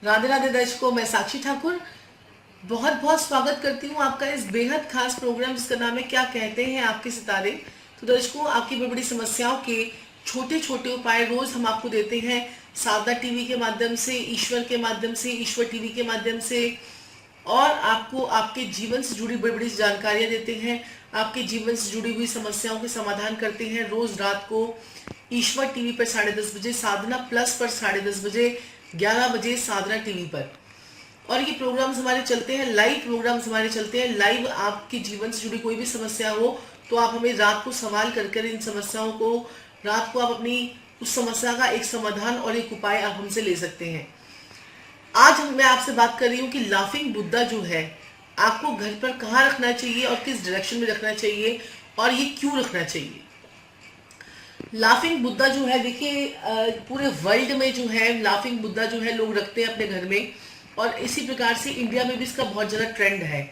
राधे राधे दर्शकों, मैं साक्षी ठाकुर बहुत बहुत स्वागत करती हूँ आपका इस बेहद खास प्रोग्राम जिसका नाम है क्या कहते हैं आपके सितारे। तो दर्शकों, आपकी बड़ी बड़ी समस्याओं के छोटे छोटे उपाय रोज हम आपको देते हैं सावधा टीवी के माध्यम से, ईश्वर के माध्यम से, ईश्वर टीवी के माध्यम से, और आपको आपके जीवन से जुड़ी बड़ी बड़ी जानकारियां देते हैं। आपके जीवन से जुड़ी हुई समस्याओं के समाधान करते हैं रोज रात को ईश्वर टीवी पर 10:30 बजे, साधना प्लस पर 10:30 बजे, 11 बजे साधना टीवी पर। और ये प्रोग्राम्स हमारे चलते हैं, लाइव प्रोग्राम्स हमारे चलते हैं लाइव। आपके जीवन से जुड़ी कोई भी समस्या हो तो आप हमें रात को सवाल कर इन समस्याओं को, रात को आप अपनी उस समस्या का एक समाधान और एक उपाय आप हमसे ले सकते हैं। आज मैं आपसे बात कर रही हूँ कि लाफिंग बुद्धा जो है आपको घर पर कहाँ रखना चाहिए और किस डायरेक्शन में रखना चाहिए और ये क्यों रखना चाहिए। लाफिंग बुद्धा जो है, देखिए पूरे वर्ल्ड में जो है लाफिंग बुद्धा जो है लोग रखते हैं अपने घर में, और इसी प्रकार से इंडिया में भी इसका बहुत ज़्यादा ट्रेंड है।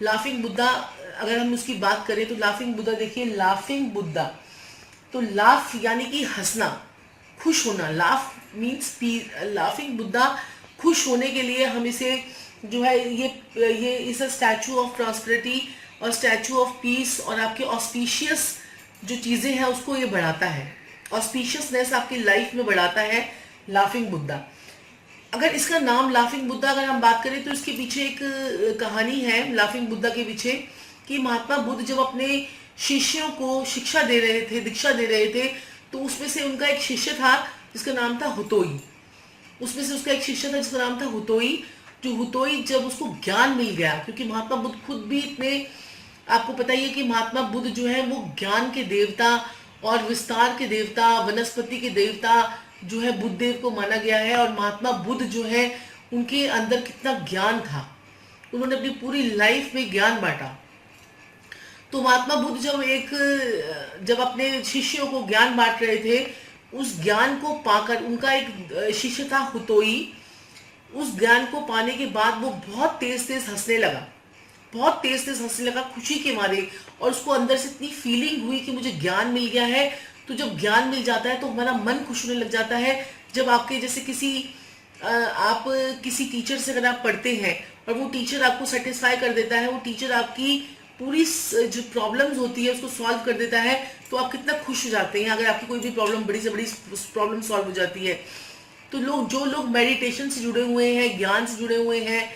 लाफिंग बुद्धा अगर हम उसकी बात करें तो लाफिंग बुद्धा, देखिए लाफिंग बुद्धा तो लाफ यानी कि हंसना, खुश होना, लाफ मीन्स लाफिंग बुद्धा खुश होने के लिए हम इसे जो है ये इस स्टैचू ऑफ प्रॉस्पेरिटी और स्टैचू ऑफ पीस और आपके ऑस्पिशियस जो चीज़ें हैं उसको ये बढ़ाता है, ऑस्पिशियसनेस आपकी लाइफ में बढ़ाता है लाफिंग बुद्धा। अगर इसका नाम लाफिंग बुद्धा अगर हम बात करें तो इसके पीछे एक कहानी है लाफिंग बुद्धा के पीछे, कि महात्मा बुद्ध जब अपने शिष्यों को शिक्षा दे रहे थे, दीक्षा दे रहे थे, तो उसमें से उनका एक शिष्य था जिसका नाम था हुतोई। उसमें से उसका एक शिष्य था जिसका नाम था हुतोई। जो हुतोई जब उसको ज्ञान मिल गया, क्योंकि महात्मा बुद्ध खुद भी इतने, आपको पता ही है कि महात्मा बुद्ध जो है वो ज्ञान के देवता और विस्तार के देवता, वनस्पति के देवता जो है बुद्ध देव को माना गया है। और महात्मा बुद्ध जो है उनके अंदर कितना ज्ञान था, उन्होंने अपनी पूरी लाइफ में ज्ञान बांटा। तो महात्मा बुद्ध जब अपने शिष्यों को ज्ञान बांट रहे थे, उस ज्ञान को पाकर, उनका एक शिष्य था हुतोई, उस ज्ञान को पाने के बाद वो बहुत तेज तेज हंसने लगा, बहुत तेज तेज हंसने लगा खुशी के मारे, और उसको अंदर से इतनी फीलिंग हुई कि मुझे ज्ञान मिल गया है। तो जब ज्ञान मिल जाता है तो हमारा मन खुश होने लग जाता है। जब आपके जैसे आप किसी टीचर से अगर आप पढ़ते हैं और वो टीचर आपको सेटिस्फाई कर देता है, वो टीचर आपकी पूरी जो प्रॉब्लम्स होती है उसको सॉल्व कर देता है, तो आप कितना खुश हो जाते हैं। अगर आपकी कोई भी प्रॉब्लम, बड़ी से बड़ी प्रॉब्लम सॉल्व हो जो लोग मेडिटेशन से जुड़े हुए हैं, ज्ञान से जुड़े हुए हैं,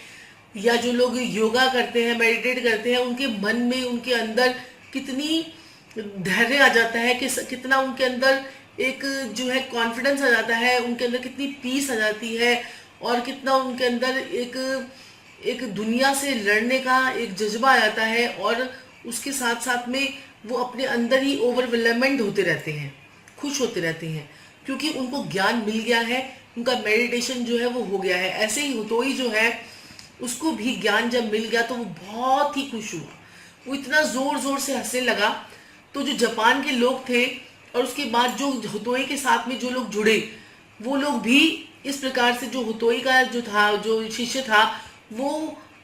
या जो लोग योगा करते हैं, मेडिटेट करते हैं, उनके मन में, उनके अंदर कितनी धैर्य आ जाता है, कि कितना उनके अंदर एक जो है कॉन्फिडेंस आ जाता है, उनके अंदर कितनी पीस आ जाती है, और कितना उनके अंदर एक दुनिया से लड़ने का एक जज्बा आ जाता है। और उसके साथ साथ में वो अपने अंदर ही ओवरवेलमेंट होते रहते हैं, खुश होते रहते हैं, क्योंकि उनको ज्ञान मिल गया है, उनका मेडिटेशन जो है वो हो गया है। ऐसे ही हुतोई जो है उसको भी ज्ञान जब मिल गया तो वो बहुत ही खुश हुआ, वो इतना जोर जोर से हंसने लगा। तो जो जापान के लोग थे और उसके बाद जो हुतोई के साथ में जो लोग जुड़े, वो लोग भी इस प्रकार से, जो हुतोई का जो शिष्य था वो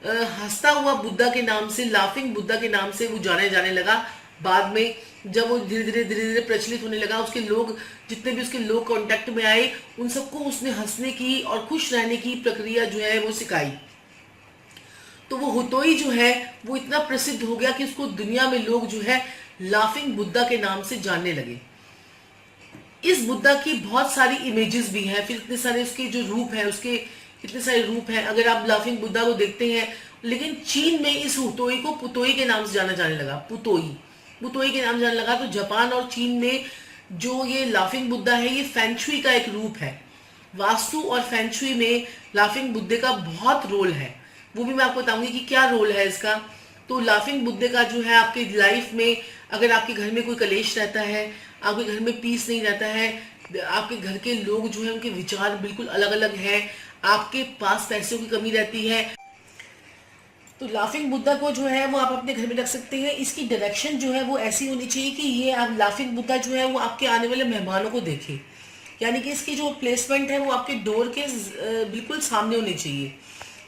हंसता हुआ बुद्धा के नाम से, लाफिंग बुद्धा के नाम से वो जाने लगा। बाद में जब वो धीरे धीरे प्रचलित होने लगा, उसके लोग, जितने भी उसके लोग कांटेक्ट में आए, उन सबको उसने हंसने की और खुश रहने की प्रक्रिया जो है वो सिखाई। तो वो हुतोई जो है वो इतना प्रसिद्ध हो गया कि उसको दुनिया में लोग जो है लाफिंग बुद्धा के नाम से जानने लगे। इस बुद्धा की बहुत सारी इमेजेस भी हैं, फिर इतने सारे उसके जो रूप है, उसके इतने सारे रूप हैं। अगर आप लाफिंग बुद्धा को देखते हैं, लेकिन चीन में इस हुतोई को पुतोई के नाम से जाने लगा, पुतोई के नाम से जाने लगा। तो जापान और चीन में जो ये लाफिंग बुद्धा है, ये फेंगशुई का एक रूप है। वास्तु और फेंगशुई में लाफिंग बुद्धे का बहुत रोल है, वो भी मैं आपको बताऊंगी कि क्या रोल है इसका। तो लाफिंग बुद्धे का जो है आपके लाइफ में, अगर आपके घर में कोई कलेश रहता है, आपके घर में पीस नहीं रहता है, आपके घर के लोग जो है उनके विचार बिल्कुल अलग अलग हैं, आपके पास पैसों की कमी रहती है, तो लाफिंग बुद्धा को जो है वो आप अपने घर में रख सकते हैं। इसकी डायरेक्शन जो है वो ऐसी होनी चाहिए कि ये आप लाफिंग बुद्धा जो है वो आपके आने वाले मेहमानों को देखे, यानी कि इसकी जो प्लेसमेंट है वो आपके डोर के बिल्कुल सामने होनी चाहिए।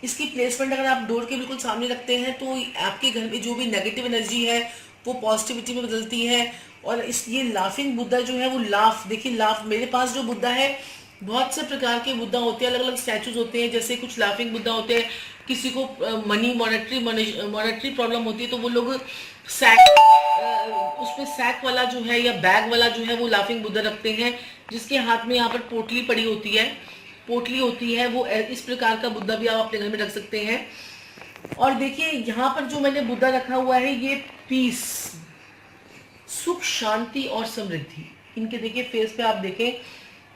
इसकी प्लेसमेंट अगर आप डोर के बिल्कुल सामने रखते हैं तो आपके घर में जो भी नेगेटिव एनर्जी है वो पॉजिटिविटी में बदलती है। और इस ये लाफिंग बुद्धा जो है वो देखिए लाफ, मेरे पास जो बुद्धा है बहुत से प्रकार के बुद्धा होते हैं, अलग अलग स्टैचूज होते हैं। जैसे कुछ लाफिंग बुद्धा होते हैं, किसी को मॉनेटरी प्रॉब्लम होती है तो वो लोग उसमें सैक वाला जो है या बैग वाला जो है वो लाफिंग बुद्धा रखते हैं, जिसके हाथ में यहाँ पर पोटली पड़ी होती है, पोटली होती है। वो इस प्रकार का बुद्धा भी आप अपने घर में रख सकते हैं। और देखिए यहाँ पर जो मैंने बुद्धा रखा हुआ है, ये पीस, सुख, शांति और समृद्धि, इनके देखिए फेस पे आप देखें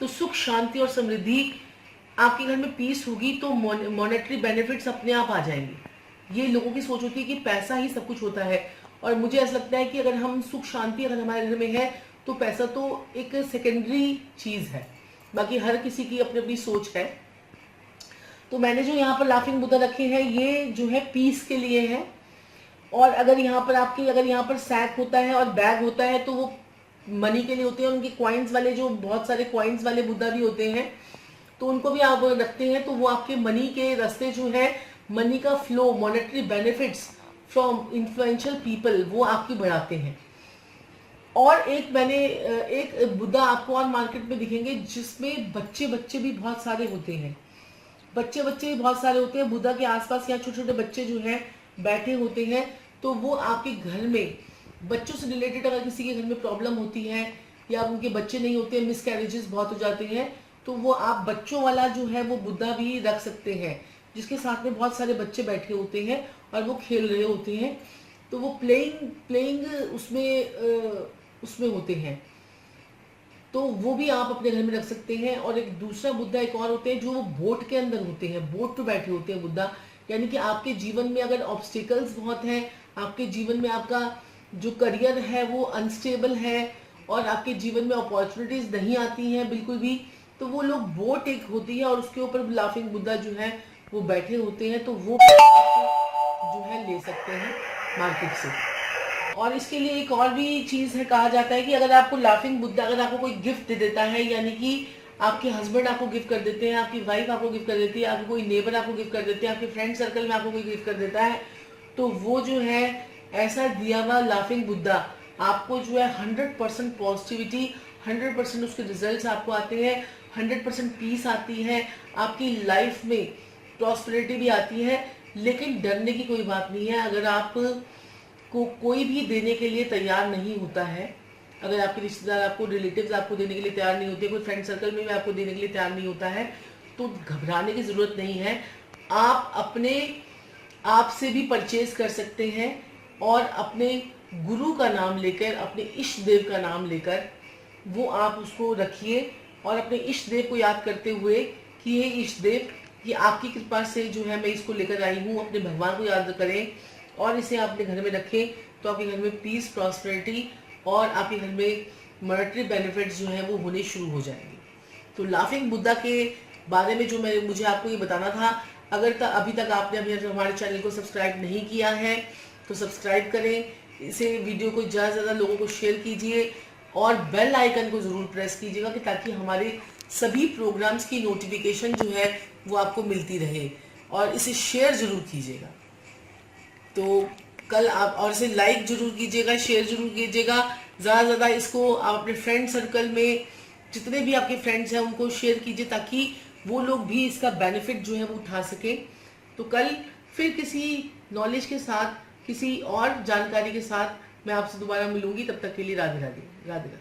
तो सुख, शांति और समृद्धि, आपके घर में पीस होगी तो मॉनेटरी बेनिफिट्स अपने आप आ जाएंगे। ये लोगों की सोच होती है कि पैसा ही सब कुछ होता है, और मुझे ऐसा लगता है कि अगर हम सुख शांति अगर हमारे घर में है तो पैसा तो एक सेकेंडरी चीज है, बाकी हर किसी की अपनी अपनी सोच है। तो मैंने जो यहाँ पर लाफिंग बुद्धा रखे हैं ये जो है पीस के लिए है। और अगर यहाँ पर अगर यहाँ पर सैक होता है और बैग होता है तो वो मनी के लिए होते हैं। उनके कॉइन्स वाले, जो बहुत सारे कॉइन्स वाले बुद्धा भी होते हैं तो उनको भी आप रखते हैं तो वो आपके मनी के रास्ते जो है, मनी का flow, monetary benefits from influential people, वो आपकी बढ़ाते हैं। और एक बुद्धा आपको और मार्केट में दिखेंगे जिसमें बच्चे भी बहुत सारे होते हैं, बच्चे भी बहुत सारे होते हैं। बुद्धा के आसपास यहाँ छोटे छोटे बच्चे जो हैं बैठे होते हैं, तो वो आपके घर में बच्चों से रिलेटेड अगर किसी के घर में प्रॉब्लम होती है या उनके बच्चे नहीं होते हैं, मिसकैरेजेस बहुत हो जाते हैं, तो वो आप बच्चों वाला जो है वो बुद्धा भी रख सकते हैं, जिसके साथ में बहुत सारे बच्चे बैठे होते हैं और वो खेल रहे होते हैं, तो वो प्लेइंग उसमें होते हैं, तो वो भी आप अपने घर में रख सकते हैं। और एक दूसरा बुद्धा एक और होते हैं जो वो बोट के अंदर होते हैं, बोट पे बैठे होते हैं बुद्धा, यानी कि आपके जीवन में अगर ऑब्स्टिकल्स बहुत हैं, आपके जीवन में आपका जो करियर है वो अनस्टेबल है और आपके जीवन में अपॉर्चुनिटीज नहीं आती हैं बिल्कुल भी, तो वो लोग, बोट एक होती है और उसके ऊपर लाफिंग बुद्धा जो है वो बैठे होते हैं, तो वो आप जो है ले सकते हैं मार्केट से। और इसके लिए एक और भी चीज है, कहा जाता है कि अगर आपको लाफिंग बुद्धा अगर आपको कोई गिफ्ट दे देता है, यानी कि आपके हस्बैंड आपको गिफ्ट कर देते हैं, आपकी वाइफ आपको गिफ्ट कर देती है, आपके कोई नेबर आपको गिफ्ट कर देते हैं, आपके फ्रेंड सर्कल में आपको कोई गिफ्ट कर देता है, तो वो जो है ऐसा दिया हुआ लाफिंग बुद्धा आपको जो है 100% पॉजिटिविटी, 100% उसके रिजल्ट्स आपको आते हैं, 100% पीस आती है, आपकी लाइफ में प्रॉस्पेरिटी भी आती है। लेकिन डरने की कोई बात नहीं है, अगर आप को कोई भी देने के लिए तैयार नहीं होता है, अगर आपके रिश्तेदार आपको, रिलेटिव्स आपको देने के लिए तैयार नहीं होते, कोई फ्रेंड सर्कल में भी आपको देने के लिए तैयार नहीं होता है, तो घबराने की जरूरत नहीं है। आप अपने आप से भी परचेज कर सकते हैं और अपने गुरु का नाम लेकर, अपने इष्ट देव का नाम लेकर वो आप उसको रखिए और अपने इष्ट देव को याद करते हुए कि हे इष्ट देव, ये आपकी कृपा से जो है मैं इसको लेकर आई हूँ, अपने भगवान को याद करें और इसे आप अपने घर में रखें, तो आपके घर में पीस, प्रॉस्पेरिटी और आपके घर में मॉनेटरी बेनिफिट्स जो है वो होने शुरू हो जाएंगे। तो लाफिंग बुद्धा के बारे में जो मुझे आपको ये बताना था। अगर अभी तक आपने हमारे चैनल को सब्सक्राइब नहीं किया है तो सब्सक्राइब करें, इसे वीडियो को ज़्यादा से ज़्यादा लोगों को शेयर कीजिए और बेल आइकन को ज़रूर प्रेस कीजिएगा कि ताकि हमारे सभी प्रोग्राम्स की नोटिफिकेशन जो है वो आपको मिलती रहे, और इसे शेयर जरूर कीजिएगा। तो कल आप और इसे लाइक जरूर कीजिएगा, शेयर जरूर कीजिएगा, ज़्यादा से ज़्यादा इसको आप अपने फ्रेंड सर्कल में जितने भी आपके फ्रेंड्स हैं उनको शेयर कीजिए ताकि वो लोग भी इसका बेनिफिट जो है वो उठा सकें। तो कल फिर किसी नॉलेज के साथ, किसी और जानकारी के साथ मैं आपसे दोबारा मिलूंगी। तब तक के लिए राधे राधे, राधे राधे।